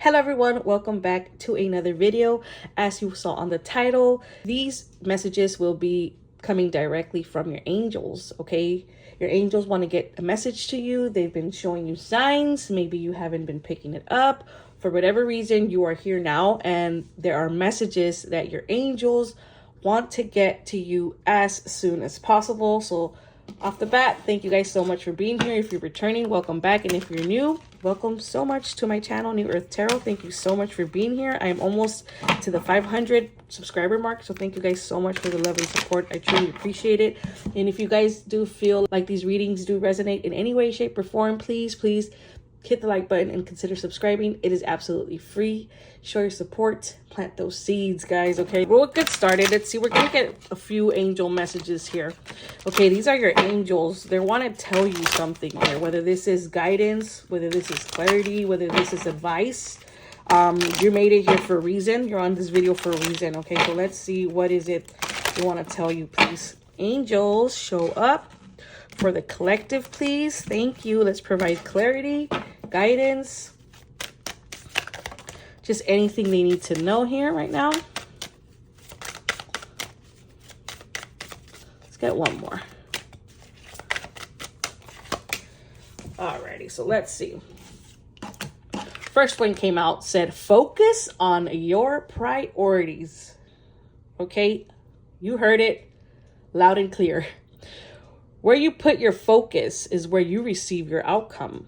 Hello everyone, welcome back to another video. As you saw on the title, these messages will be coming directly from your angels, okay? Your angels want to get a message to you. They've been showing you signs. Maybe you haven't been picking it up. For whatever reason, you are here now and there are messages that your angels want to get to you as soon as possible. So off the bat, thank you guys so much for being here. If you're returning, welcome back. And if you're new, welcome so much to my channel, New Earth Tarot. Thank you so much for being here. I am almost to the 500 subscriber mark. So thank you guys so much for the love and support. I truly appreciate it. And if you guys do feel like these readings do resonate in any way, shape, or form, please hit the like button and consider subscribing. It is absolutely free. Show your support. Plant those seeds, guys. Okay, we'll get started. Let's see. We're gonna get a few angel messages here. Okay, these are your angels. They want to tell you something here, whether this is guidance, whether this is clarity, whether this is advice. You made it here for a reason. You're on this video for a reason. Okay, so let's see, what is it they want to tell you, please. Angels, show up for the collective, please. Thank you. Let's provide clarity, guidance, just anything they need to know here right now. Let's get one more. Alrighty, so let's see. First one came out, said focus on your priorities. Okay, you heard it loud and clear. Where you put your focus is where you receive your outcome.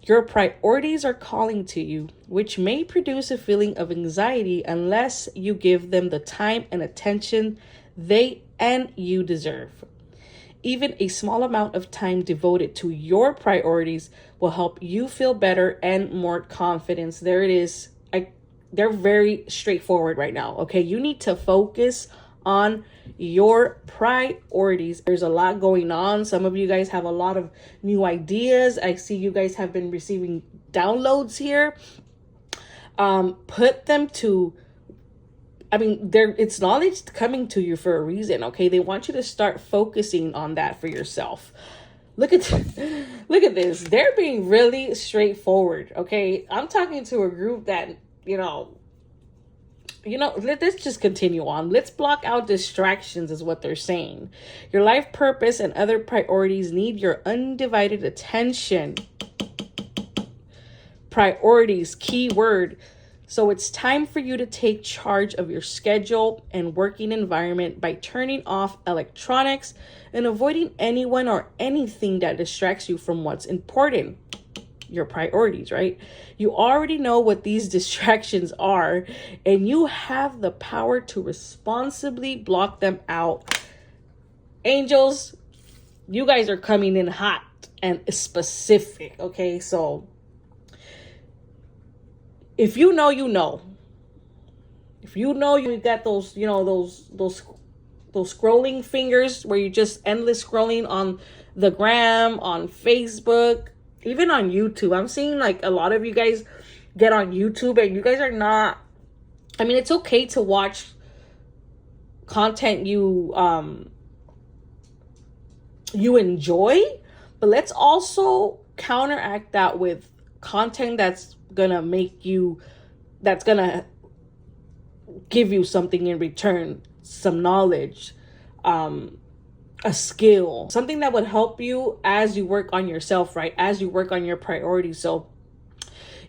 Your priorities are calling to you, which may produce a feeling of anxiety unless you give them the time and attention they and you deserve. Even a small amount of time devoted to your priorities will help you feel better and more confidence. There it is. They're very straightforward right now. Okay, you need to focus on your priorities. There's a lot going on. Some of you guys have a lot of new ideas. I see you guys have been receiving downloads here. Put them to, it's knowledge coming to you for a reason. Okay, they want you to start focusing on that for yourself. Look at this. They're being really straightforward. Okay, I'm talking to a group that let's just continue on. Let's block out distractions is what they're saying. Your life purpose and other priorities need your undivided attention. Priorities, key word. So it's time for you to take charge of your schedule and working environment by turning off electronics and avoiding anyone or anything that distracts you from what's important. Your priorities, right? You already know what these distractions are, and you have the power to responsibly block them out. Angels, you guys are coming in hot and specific. Okay, so if you know, you know. If you know you got those, those scrolling fingers where you just endless scrolling on the gram, on Facebook, even on YouTube. I'm seeing like a lot of you guys get on YouTube and you guys are not, it's okay to watch content you enjoy, but let's also counteract that with content that's gonna give you something in return, some knowledge, a skill, something that would help you as you work on yourself, right? As you work on your priorities. So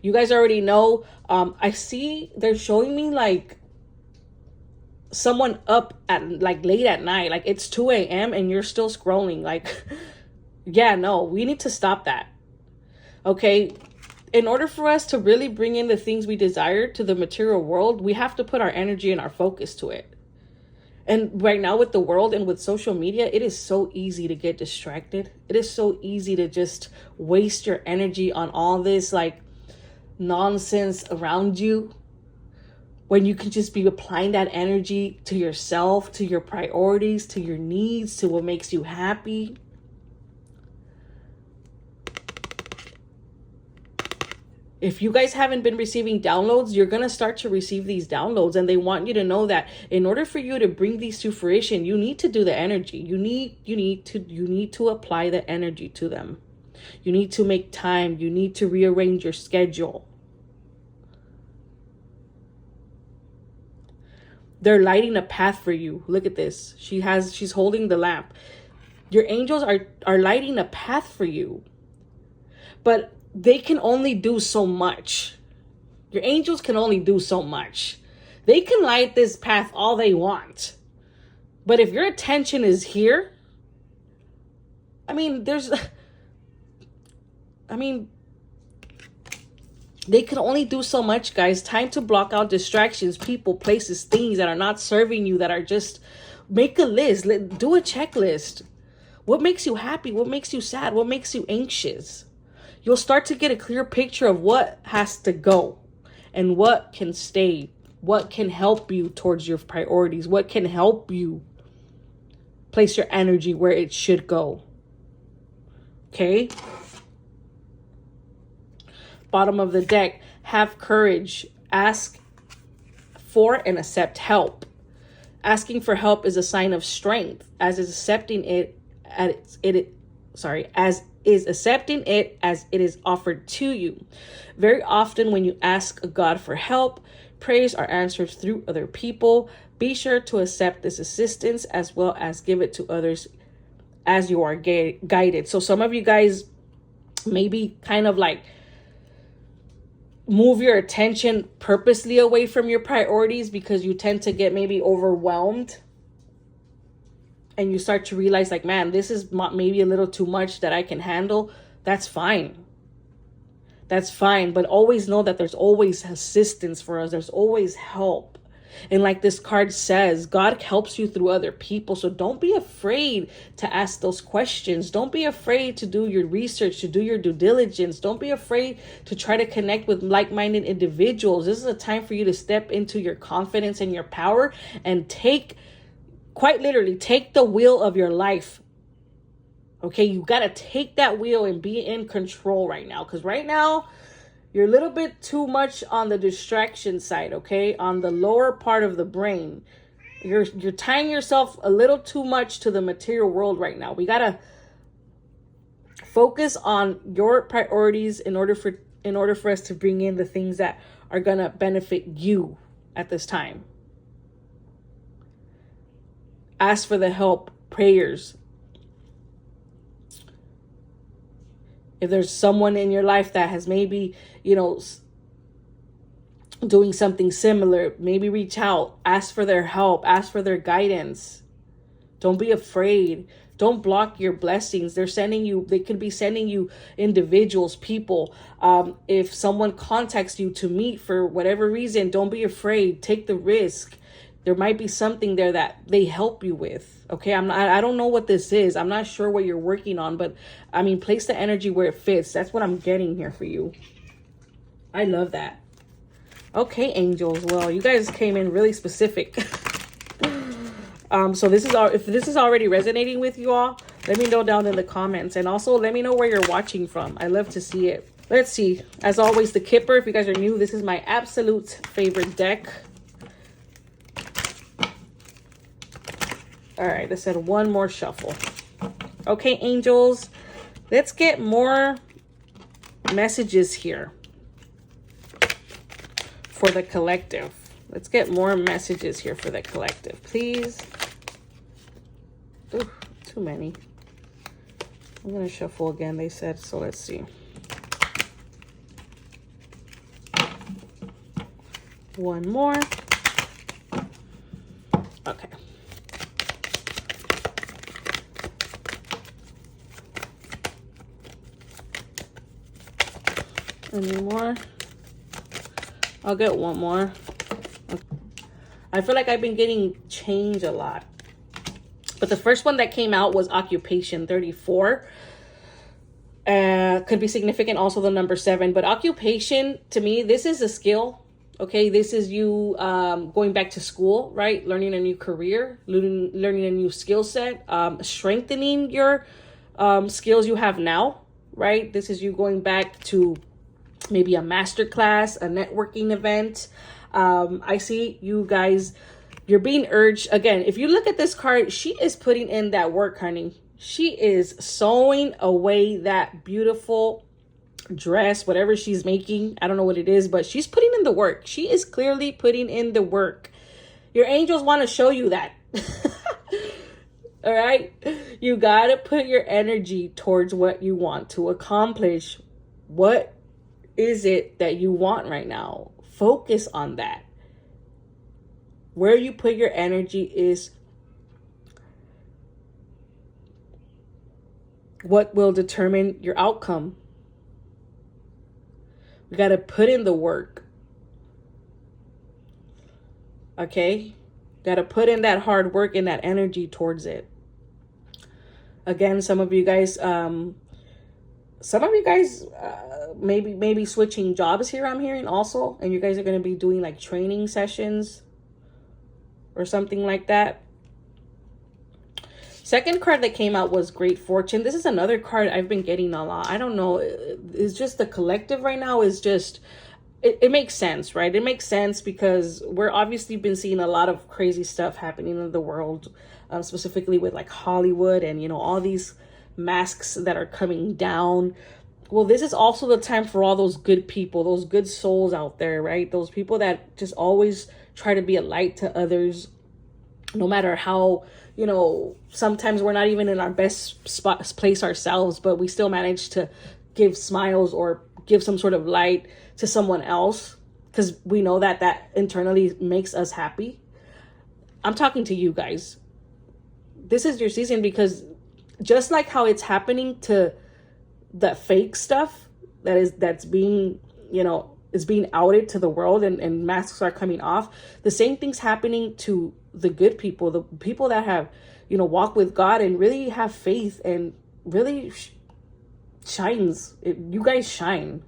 you guys already know, I see they're showing me like someone up at like late at night, like it's 2 a.m. and you're still scrolling. Like, yeah, no, we need to stop that. Okay. In order for us to really bring in the things we desire to the material world, we have to put our energy and our focus to it. And right now with the world and with social media, it is so easy to get distracted. It is so easy to just waste your energy on all this like nonsense around you, when you can just be applying that energy to yourself, to your priorities, to your needs, to what makes you happy. If you guys haven't been receiving downloads, you're going to start to receive these downloads, and they want you to know that in order for you to bring these to fruition, you need to do the energy. You need to apply the energy to them. You need to make time. You need to rearrange your schedule. They're lighting a path for you. Look at this. She's holding the lamp. Your angels are lighting a path for you. But they can only do so much. Your angels can only do so much. They can light this path all they want. But if your attention is here, I mean, they can only do so much, guys. Time to block out distractions, people, places, things that are not serving you, that are just, make a list. Do a checklist. What makes you happy? What makes you sad? What makes you anxious? You'll start to get a clear picture of what has to go and what can stay. What can help you towards your priorities? What can help you place your energy where it should go? Okay? Bottom of the deck, have courage. Ask for and accept help. Asking for help is a sign of strength, as is accepting it as it is offered to you. Very often when you ask God for help, prayers are answered through other people. Be sure to accept this assistance as well as give it to others as you are guided. So some of you guys maybe kind of like move your attention purposely away from your priorities because you tend to get maybe overwhelmed. And you start to realize like, man, this is maybe a little too much that I can handle. That's fine. That's fine. But always know that there's always assistance for us. There's always help. And like this card says, God helps you through other people. So don't be afraid to ask those questions. Don't be afraid to do your research, to do your due diligence. Don't be afraid to try to connect with like-minded individuals. This is a time for you to step into your confidence and your power and quite literally take the wheel of your life. Okay, you got to take that wheel and be in control right now. Because right now, you're a little bit too much on the distraction side, okay? On the lower part of the brain. You're tying yourself a little too much to the material world right now. We got to focus on your priorities in order for us to bring in the things that are going to benefit you at this time. Ask for the help, prayers. If there's someone in your life that has maybe, doing something similar, maybe reach out, ask for their help, ask for their guidance. Don't be afraid. Don't block your blessings. They could be sending you individuals, people. If someone contacts you to meet for whatever reason, don't be afraid. Take the risk. There might be something there that they help you with. Okay, I don't know what this is. I'm not sure what you're working on, but place the energy where it fits. That's what I'm getting here for you. I love that. Okay, angels. Well, you guys came in really specific. So if this is already resonating with you all, let me know down in the comments, and also let me know where you're watching from. I love to see it. Let's see. As always, the Kipper. If you guys are new, this is my absolute favorite deck. All right, let's add one more shuffle. Okay, angels, let's get more messages here for the collective. Let's get more messages here for the collective, please. Ooh, too many. I'm going to shuffle again, they said, so let's see. One more. Okay. Any more? I'll get one more. Okay. I feel like I've been getting change a lot. But the first one that came out was occupation 34. Could be significant, also the number 7. But occupation, to me, this is a skill. Okay, this is you going back to school, right? Learning a new career, learning a new skill set, strengthening your skills you have now, right? This is you going back to maybe a master class, a networking event. I see you guys, you're being urged. Again, if you look at this card, she is putting in that work, honey. She is sewing away that beautiful dress, whatever she's making. I don't know what it is, but she's putting in the work. She is clearly putting in the work. Your angels want to show you that. All right? You got to put your energy towards what you want to accomplish. What is it that you want right now? Focus on that. Where you put your energy is what will determine your outcome. We got to put in the work. Okay? Got to put in that hard work and that energy towards it. Again, some of you guys maybe switching jobs here, I'm hearing also, and you guys are going to be doing like training sessions or something like that. Second card that came out was Great Fortune. This is another card I've been getting a lot. I don't know. It's just the collective right now is just, it makes sense, right? It makes sense because we're obviously been seeing a lot of crazy stuff happening in the world, specifically with like Hollywood and, you know, all these masks that are coming down. Well, this is also the time for all those good people, those good souls out there, right? Those people that just always try to be a light to others, no matter how, you know, sometimes we're not even in our best place ourselves, but we still manage to give smiles or give some sort of light to someone else because we know that that internally makes us happy. I'm talking to you guys. This is your season, because just like how it's happening to the fake stuff that's being, you know, is being outed to the world and masks are coming off, the same thing's happening to the good people, the people that have, you know, walk with God and really have faith and really shines. You guys shine.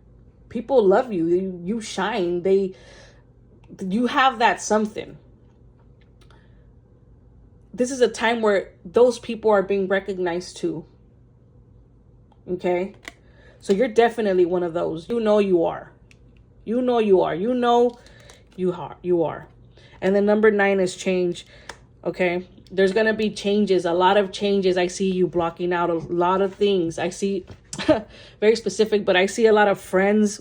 People love you. You shine. You have that something. This is a time where those people are being recognized too. Okay? So you're definitely one of those. You know you are. You know you are. You know you are. And then number 9 is change. Okay? There's going to be changes. A lot of changes. I see you blocking out a lot of things. I see very specific, but I see a lot of friends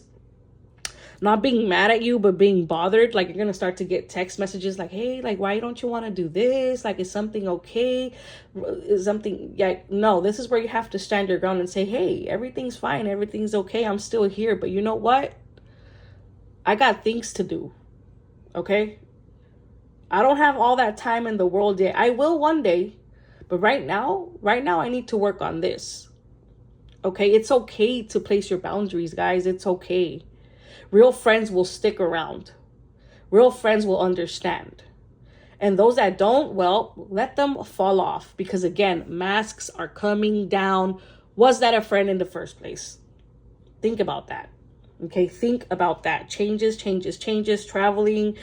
not being mad at you, but being bothered. Like, you're going to start to get text messages like, hey, like, why don't you want to do this? Like, is something okay? Is something, yeah, no, this is where you have to stand your ground and say, hey, everything's fine. Everything's okay. I'm still here. But you know what? I got things to do. Okay? I don't have all that time in the world yet. I will one day. But right now, I need to work on this. Okay? It's okay to place your boundaries, guys. It's okay. Real friends will stick around. Real friends will understand. And those that don't, well, let them fall off. Because again, masks are coming down. Was that a friend in the first place? Think about that. Okay, think about that. Changes, traveling.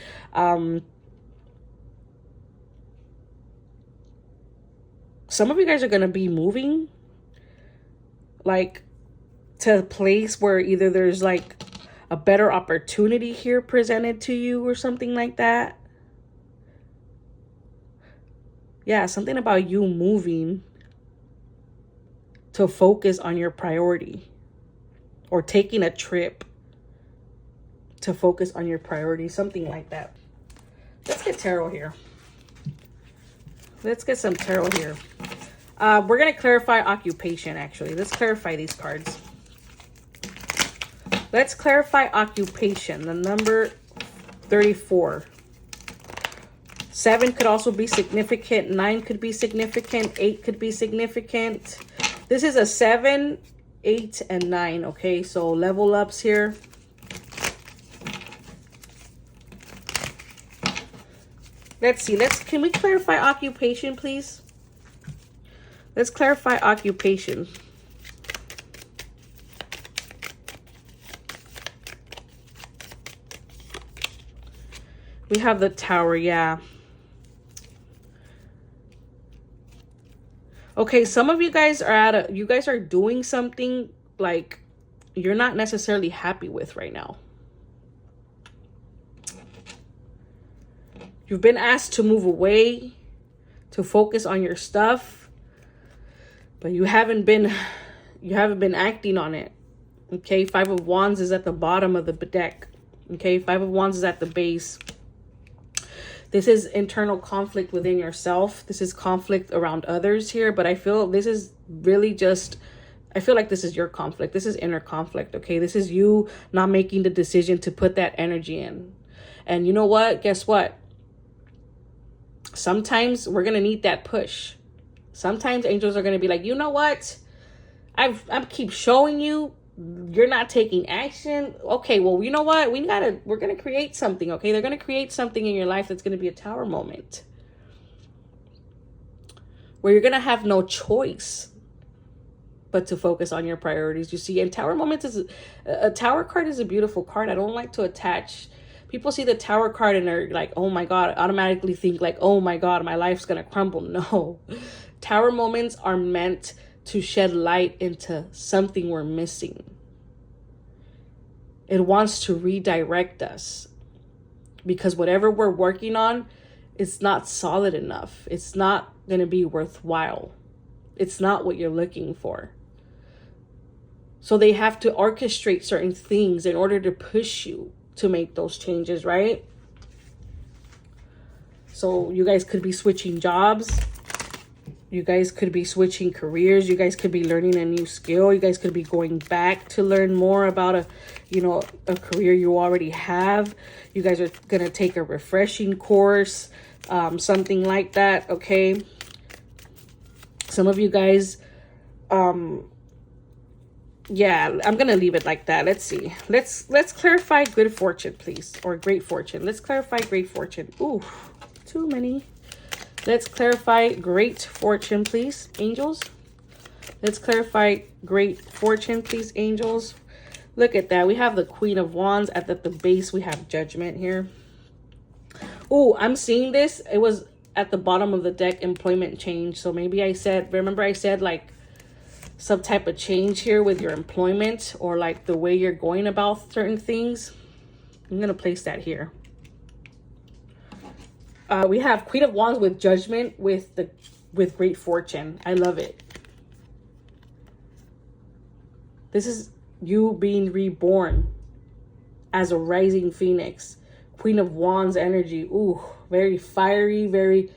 Some of you guys are going to be moving like to a place where either there's like a better opportunity here presented to you or something like that. Yeah, something about you moving to focus on your priority, or taking a trip to focus on your priority, something like that. Let's get tarot here. Let's get some tarot here. We're going to clarify occupation, actually. Let's clarify these cards. Let's clarify occupation. The number 34. 7 could also be significant. 9 could be significant. 8 could be significant. This is a 7, 8, and 9. Okay, so level ups here. Let's see. Can we clarify occupation, please? Let's clarify occupation. We have the Tower, yeah. Okay, some of you guys are you guys are doing something like you're not necessarily happy with right now. You've been asked to move away, to focus on your stuff, but you haven't been acting on it. Okay, 5 of Wands is at the bottom of the deck. Okay, 5 of Wands is at the base. This is internal conflict within yourself. This is conflict around others here. But I feel this is really just, I feel like this is your conflict. This is inner conflict, okay? This is you not making the decision to put that energy in. And you know what? Guess what? Sometimes we're going to need that push. Sometimes angels are going to be like, you know what? I keep showing you, you're not taking action. Okay, well, you know what? We're going to create something, okay? They're going to create something in your life that's going to be a tower moment, where you're going to have no choice but to focus on your priorities. You see, and tower moments is a tower card is a beautiful card. I don't like to attach. People see the tower card and they're like, oh my God, automatically think like, oh my God, my life's going to crumble. No, tower moments are meant to shed light into something we're missing. It wants to redirect us, because whatever we're working on, it's not solid enough. It's not going to be worthwhile. It's not what you're looking for. So they have to orchestrate certain things in order to push you to make those changes, right? So you guys could be switching jobs. You guys could be switching careers. You guys could be learning a new skill. You guys could be going back to learn more about a career you already have. You guys are going to take a refreshing course, something like that, okay? Some of you guys, yeah, I'm going to leave it like that. Let's see. Let's clarify good fortune, please, or great fortune. Let's clarify great fortune. Ooh, too many. Let's clarify great fortune, please, angels. Let's clarify great fortune, please, angels. Look at that. We have the Queen of Wands. At the base, we have Judgment here. Oh, I'm seeing this. It was at the bottom of the deck, employment change. So maybe remember I said like some type of change here with your employment, or like the way you're going about certain things. I'm going to place that here. We have Queen of Wands with Judgment with great fortune. I love it. This is you being reborn as a rising phoenix. Queen of Wands energy. Ooh, very fiery, very...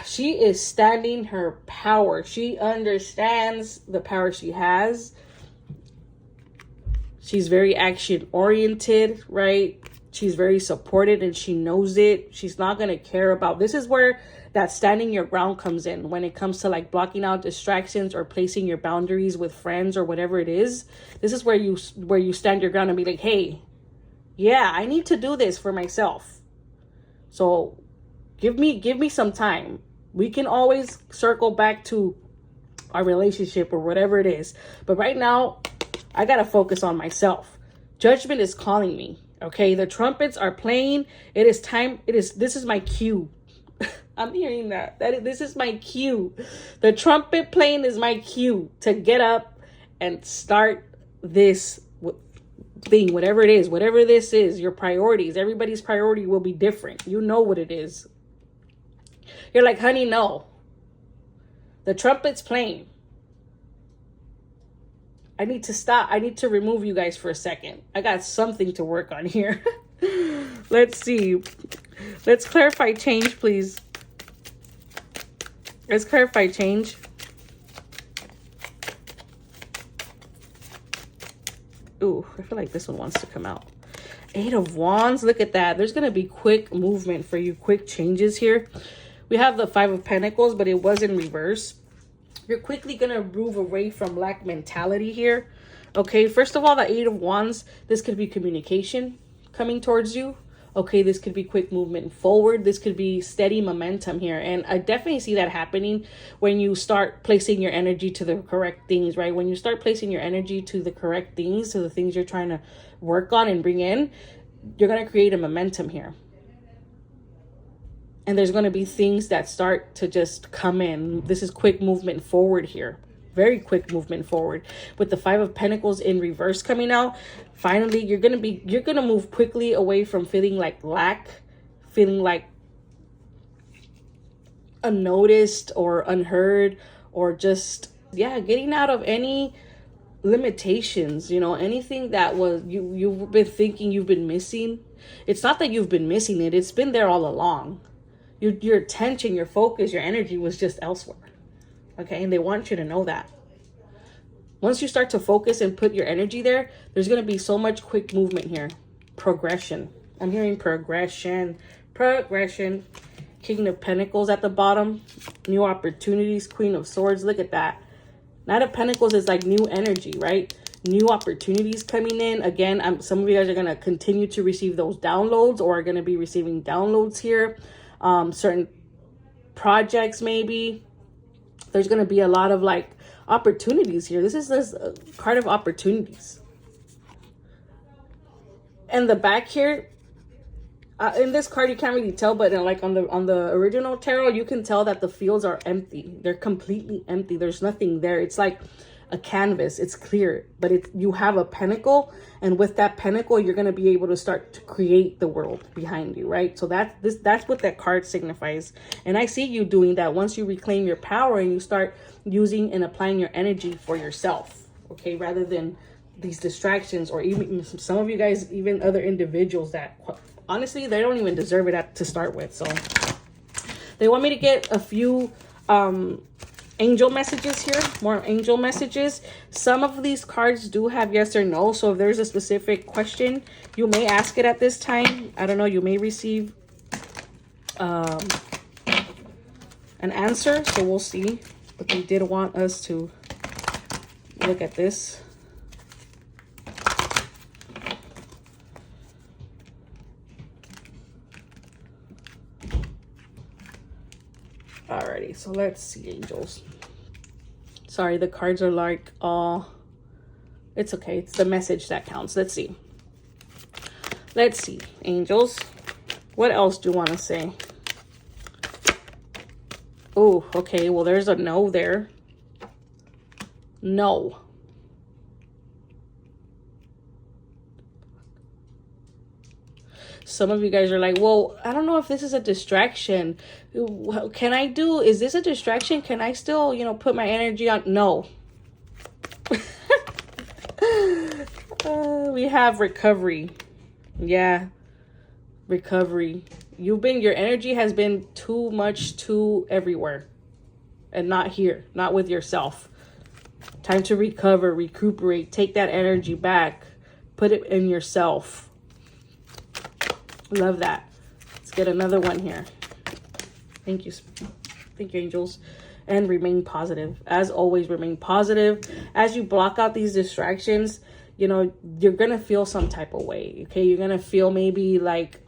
She is standing her power. She understands the power she has. She's very action oriented, right? She's very supported and she knows it. She's not going to care about... This is where that standing your ground comes in, when it comes to like blocking out distractions or placing your boundaries with friends or whatever it is. This is where you stand your ground and be like, hey, yeah, I need to do this for myself. So give me some time. We can always circle back to our relationship or whatever it is. But right now, I got to focus on myself. Judgment is calling me. Okay, the trumpets are playing. It is time. This is my cue. I'm hearing that. This is my cue. The trumpet playing is my cue to get up and start this thing, whatever it is, whatever this is, your priorities. Everybody's priority will be different. You know what it is. You're like, honey, no. The trumpet's playing. I need to stop. I need to remove you guys for a second. I got something to work on here. Let's see. Let's clarify change, please. Let's clarify change. Ooh, I feel like this one wants to come out. Eight of Wands. Look at that. There's going to be quick movement for you. Quick changes here. We have the Five of Pentacles, but it was in reverse. You're quickly going to move away from lack mentality here. Okay, first of all, the Eight of Wands, this could be communication coming towards you. Okay, this could be quick movement forward. This could be steady momentum here. And I definitely see that happening when you start placing your energy to the correct things, right? When you start placing your energy to the correct things, to the things you're trying to work on and bring in, you're going to create a momentum here. And there's going to be things that start to just come in. This is quick movement forward here. Very quick movement forward. With the Five of Pentacles in reverse coming out, finally, you're going to move quickly away from feeling like lack, feeling like unnoticed or unheard, or just, yeah, getting out of any limitations, you know, anything that was you've been thinking you've been missing. It's not that you've been missing it, it's been there all along. Your attention, your focus, your energy was just elsewhere. Okay, and they want you to know that. Once you start to focus and put your energy there, there's going to be so much quick movement here. Progression. I'm hearing progression. Progression. King of Pentacles at the bottom. New opportunities. Queen of Swords. Look at that. Knight of Pentacles is like new energy, right? New opportunities coming in. Again, some of you guys are going to continue to receive those downloads, or are going to be receiving downloads here. Certain projects maybe. There's going to be a lot of like opportunities here. This is this card of opportunities. And the back here, in this card you can't really tell, but like on the original tarot, you can tell that the fields are empty. They're completely empty. There's nothing there. It's like a canvas. It's clear, but you have a pentacle, and with that pentacle you're going to be able to start to create the world behind you, right? So that's what that card signifies. And I see you doing that once you reclaim your power and you start using and applying your energy for yourself, okay, rather than these distractions, or even some of you guys, even other individuals that honestly they don't even deserve it to start with. So they want me to get a few angel messages here, more angel messages. Some of these cards do have yes or no, so if there's a specific question, you may ask it at this time. I don't know, you may receive an answer, so we'll see. But they did want us to look at this. Alrighty, so let's see, angels. Sorry, the cards are like, it's okay. It's the message that counts. Let's see. Let's see, angels. What else do you want to say? Oh, okay. Well, there's a no there. No. Some of you guys are like, well, I don't know if this is a distraction. Can I do, is this a distraction? Can I still, you know, put my energy on? No. We have recovery. Yeah. Recovery. Your energy has been too much too everywhere. And not here. Not with yourself. Time to recover, recuperate, take that energy back. Put it in yourself. Love that. Let's get another one here. Thank you. Thank you, angels. And remain positive. As always, remain positive. As you block out these distractions, you know, you're going to feel some type of way. Okay. You're going to feel maybe like,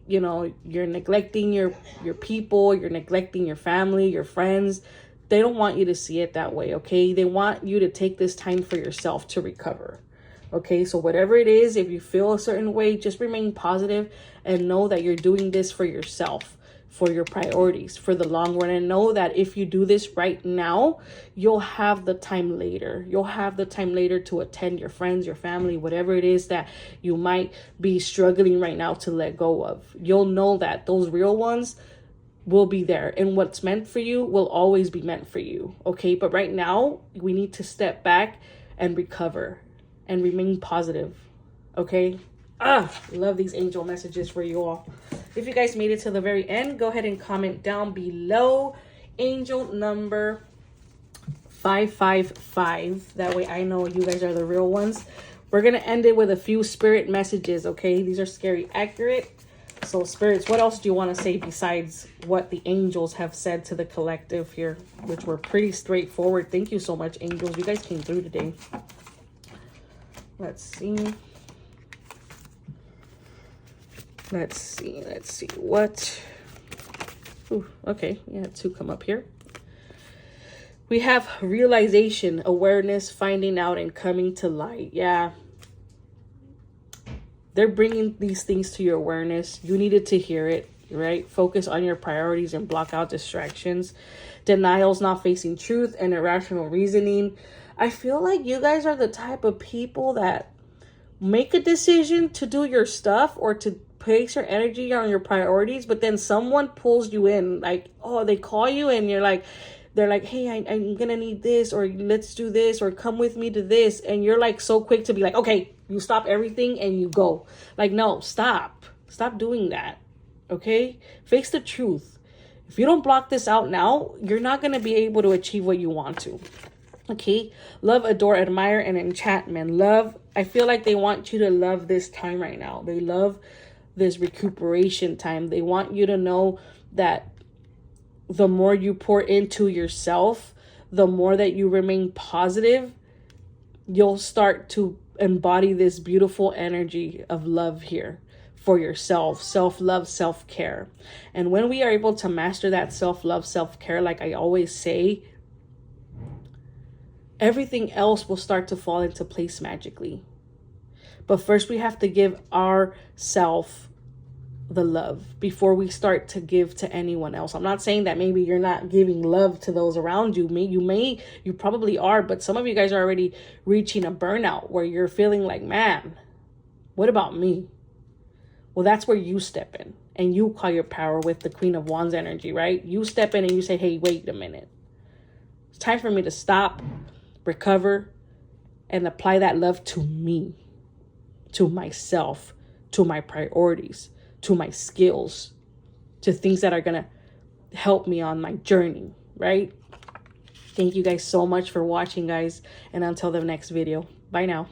you know, you're neglecting your people. You're neglecting your family, your friends. They don't want you to see it that way. Okay. They want you to take this time for yourself to recover. Okay, so whatever it is, if you feel a certain way, just remain positive and know that you're doing this for yourself, for your priorities, for the long run. And know that if you do this right now, you'll have the time later. You'll have the time later to attend your friends, your family, whatever it is that you might be struggling right now to let go of. You'll know that those real ones will be there, and what's meant for you will always be meant for you. Okay, but right now we need to step back and recover. And remain positive. Okay. Love these angel messages for you all. If you guys made it to the very end, go ahead and comment down below. Angel number 555. That way I know you guys are the real ones. We're going to end it with a few spirit messages. Okay. These are scary accurate. So spirits, what else do you want to say besides what the angels have said to the collective here, which were pretty straightforward? Thank you so much, angels. You guys came through today. Let's see. Let's see. What? Ooh, okay, we had two come up here. We have realization, awareness, finding out, and coming to light. Yeah. They're bringing these things to your awareness. You needed to hear it, right? Focus on your priorities and block out distractions. Denials, not facing truth, and irrational reasoning. I feel like you guys are the type of people that make a decision to do your stuff or to place your energy on your priorities, but then someone pulls you in. Like, oh, they call you and you're like, they're like, hey, I'm gonna need this, or let's do this, or come with me to this, and you're like so quick to be like, okay, you stop everything and you go. Like, no, stop doing that. Okay, face the truth. If you don't block this out now, you're not gonna be able to achieve what you want to. Okay, love, adore, admire, and enchantment. Love, I feel like they want you to love this time right now. They love this recuperation time. They want you to know that the more you pour into yourself, the more that you remain positive, you'll start to embody this beautiful energy of love here for yourself, self-love, self-care. And when we are able to master that self-love, self-care, like I always say, everything else will start to fall into place magically. But first we have to give ourself the love before we start to give to anyone else. I'm not saying that maybe you're not giving love to those around you. You probably are, but some of you guys are already reaching a burnout where you're feeling like, man, what about me? Well, that's where you step in and you call your power with the Queen of Wands energy, right? You step in and you say, hey, wait a minute. It's time for me to stop, recover, and apply that love to me, to myself, to my priorities, to my skills, to things that are going to help me on my journey, right? Thank you guys so much for watching, guys. And until the next video, bye now.